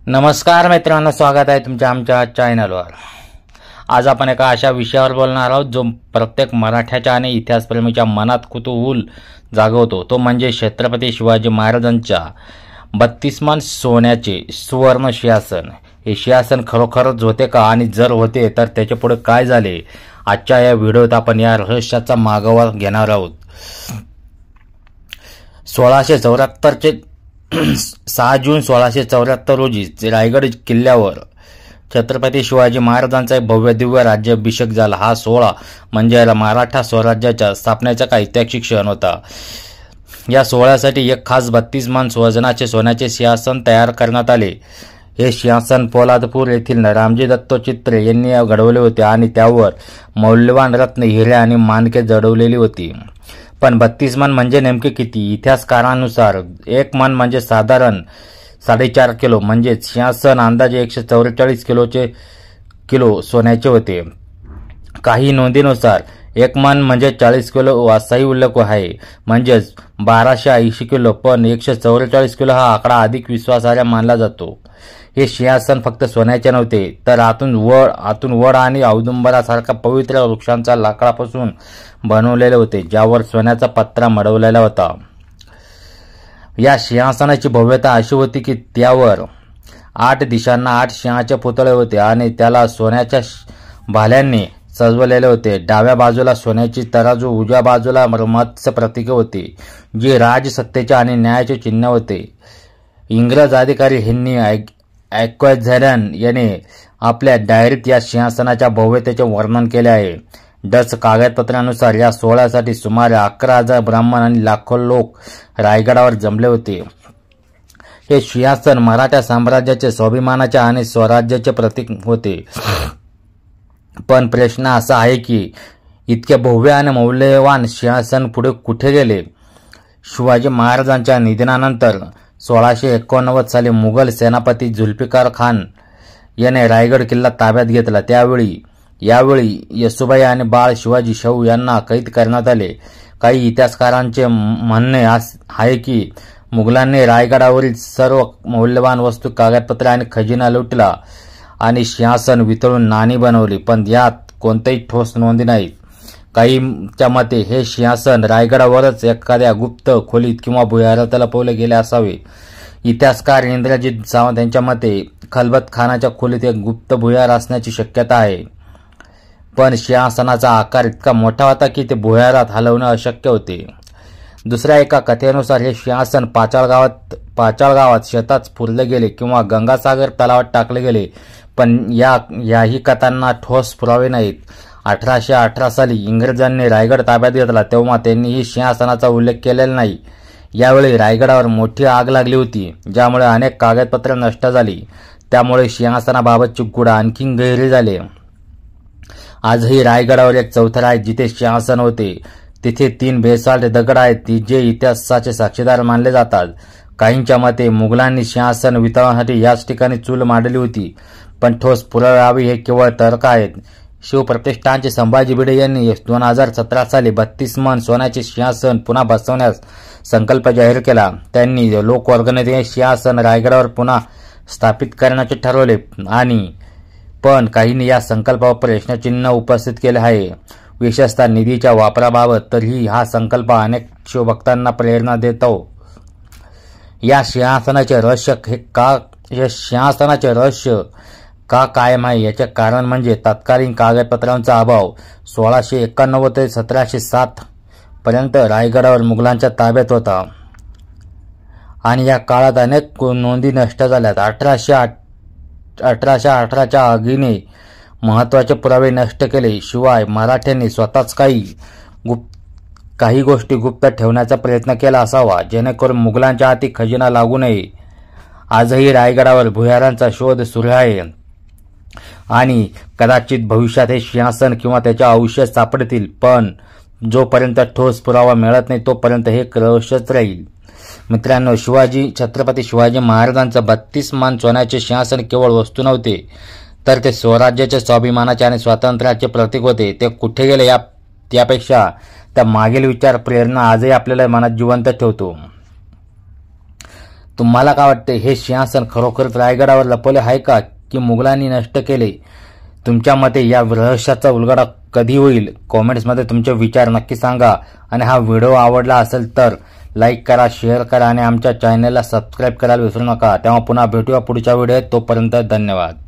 नमस्कार मित्रांनो, स्वागत आहे तुमच्या आमच्या चॅनलवर। आज आपण एका अशा विषयावर बोलणार आहोत जो प्रत्येक मराठ्याच्या आणि इतिहासप्रेमीच्या मनात कुतूहल जागवतो। तो म्हणजे छत्रपती शिवाजी महाराजांच्या 32 मान सोन्याचे सुवर्ण सिंहासन। हे सिंहासन खरोखरच होते का, आणि जर होते तर त्याच्या पुढे काय झाले? आजच्या या व्हिडिओत आपण या रहस्याचा मागोवा घेणार आहोत। 1674 6 जून 1674 रोजी रायगड किल्ल्यावर छत्रपती शिवाजी महाराजांचा भव्य दिव्य राज्याभिषेक झाला। हा सोहळा म्हणजे मराठा स्वराज्याच्या स्थापनेचा काही ऐतिहासिक क्षण होता। या सोहळ्यासाठी एक खास 32 मान वजनाचे सोन्याचे सिंहासन तयार करण्यात आले। हे सिंहासन पोलादपूर येथील रामजी दत्त चित्रे यांनी घडवले होते आणि त्यावर मौल्यवान रत्न, हिरे आणि माणके जडवलेली होती। पण 32 मन म्हणजे नेमके किती? इतिहासकारांनुसार 1 मन म्हणजे साधारण 4.5 किलो, म्हणजे सिंहासन अंदाजे 144 किलो सोन्याचे होते। काही नोंदीनुसार 1 मन म्हणजे 40 किलो असाही उल्लेख आहे, म्हणजे 1280 किलो, पण 144 किलो हा आकडा अधिक विश्वासार्ह मानला जातो। हे सिंहासन फक्त सोन्याचे नव्हते, तर आतून वड आणि औदुंबरासारखा पवित्र वृक्षांच्या लाकडापासून बनवलेले होते, ज्यावर सोन्याचा पत्रा मडवलेला होता। या सिंहासनाची भव्यता अशी होती की त्यावर 8 दिशांना 8 सिंहाचे पुतळे होते आणि त्याला सोन्याच्या भाल्यांनी सजवलेले होते। डाव्या बाजूला सोन्याची तराजू, उजव्या बाजूला मत्स्य प्रतीके होती, जी राजसत्तेचे आणि न्यायाचे चिन्ह होते। इंग्रज अधिकारी हेन्री ॲक्वेझॅरन याने आपल्या डायरीत या सिंहासनाच्या भव्यतेचे वर्णन केले आहे। डच कागदपत्रानुसार या सोहळ्यासाठी सुमारे 11,000 ब्राह्मण आणि लाखो लोक रायगडावर जमले होते। हे सिंहासन मराठा साम्राज्याचे स्वाभिमानाचे आणि स्वराज्याचे प्रतीक होते। पण प्रश्न असा आहे की इतके भव्य आणि मौल्यवान सिंहासन पुढे कुठे गेले? शिवाजी महाराजांच्या निधनानंतर 1689 साली मुघल सेनापती जुल्फिकार खान याने रायगड किल्ला ताब्यात घेतला। यावेळी येसुबाई आणि बाळ शिवाजी शाहू यांना कैद करण्यात आले। काही इतिहासकारांचे म्हणणे आहे की मुघलांनी रायगडावरील सर्व मौल्यवान वस्तू, कागदपत्रे आणि खजिना लुटला आणि सिंहासन वितळून नाणी बनवली, पण यात कोणत्याही ठोस नोंदी नाहीत। काहींच्या मते हे सिंहासन रायगडावरच एखाद्या गुप्त खोलीत किंवा भुयारात लपवले गेले असावे। इतिहासकार इंद्रजित सावंत यांच्या मते खलबत खानाच्या खोलीत एक गुप्त भुयार असण्याची शक्यता आहे, पण सिंहासनाचा आकार इतका मोठा होता की ते भुयारात हलवणे अशक्य होते। दुसऱ्या एका कथेनुसार हे सिंहासन पाचाळ गावात शेतात पुरले गेले किंवा गंगासागर तलावात टाकले गेले, पण याही कथांना ठोस पुरावे नाहीत। 1818 साली इंग्रजांनी रायगड ताब्यात घेतला तेव्हा त्यांनीही सिंहासनाचा उल्लेख केलेला नाही। यावेळी रायगडावर मोठी आग लागली होती, ज्यामुळे अनेक कागदपत्रे नष्ट झाली, त्यामुळे सिंहासनाबाबतची गूढ आणखी गहिरी झाली। आजही रायगडावर एक चौथर आहे जिथे सिंहासन होते। तिथे 3 बेसाल्ट दगड आहेत जे इतिहासाचे साक्षीदार मानले जातात। काहींच्या मते मुघलांनी सिंहासन वितळण्यासाठी याच ठिकाणी चूल मांडली होती, पण ठोस पुरावे हे केवळ तर्क आहेत। शिवप्रतिष्ठानचे संभाजी भिडे यांनी 2017 साली 32 मन सोन्याचे सिंहासन पुन्हा बसवण्यास संकल्प जाहीर केला। त्यांनी लोकवर्गणीतून हे सिंहासन रायगडावर पुन्हा स्थापित करण्याचे ठरवले, पण काहींनी या संकल्पावर प्रश्नचिन्ह उपस्थित केले आहे, विशेषतः निधीच्या वापराबाबत। तरीही हा संकल्प अनेक शिवभक्तांना प्रेरणा देतो। या सिंहासनाचे रहस्य का कायम आहे याचे कारण म्हणजे तत्कालीन कागदपत्रांचा अभाव। 1691 ते 1707 पर्यंत रायगडावर मुघलांच्या ताब्यात होता आणि या काळात अनेक नोंदी नष्ट झाल्यात। 1818च्या आगीने महत्त्वाचे पुरावे नष्ट केले। शिवाय मराठ्यांनी स्वतःच काही गोष्टी गुप्त ठेवण्याचा प्रयत्न केला असावा, जेणेकरून मुघलांच्या हाती खजिना लागू नये। आजही रायगडावर भुयारांचा शोध सुरू आहे आणि कदाचित भविष्यात हे सिंहासन किंवा त्याचे अवशेष सापडतील, पण जोपर्यंत ठोस पुरावा मिळत नाही तोपर्यंत हे रहस्यच राहील। मित्रांनो, छत्रपती शिवाजी महाराजांचे 32 मान सोन्याचे सिंहासन केवळ वस्तू नव्हते, तर ते स्वराज्याचे, स्वाभिमानाचे आणि स्वातंत्र्याचे प्रतीक होते। ते कुठे गेले त्यापेक्षा त्या मागील विचार, प्रेरणा आजही आपल्याला मनात जिवंत ठेवतो। तुम्हाला काय वाटते, हे सिंहासन खरोखरच रायगडावर लपवले आहे का की मुघलांनी नष्ट केले? तुमच्या मते या रहस्याचा उलगडा कधी होईल? कॉमेंट्समध्ये तुमचे विचार नक्की सांगा आणि हा व्हिडिओ आवडला असेल तर लाईक करा, शेअर करा आणि आमच्या चॅनलला सबस्क्राईब करायला विसरू नका. तेव्हा पुन्हा भेटूया पुढच्या व्हिडिओत. तोपर्यंत धन्यवाद.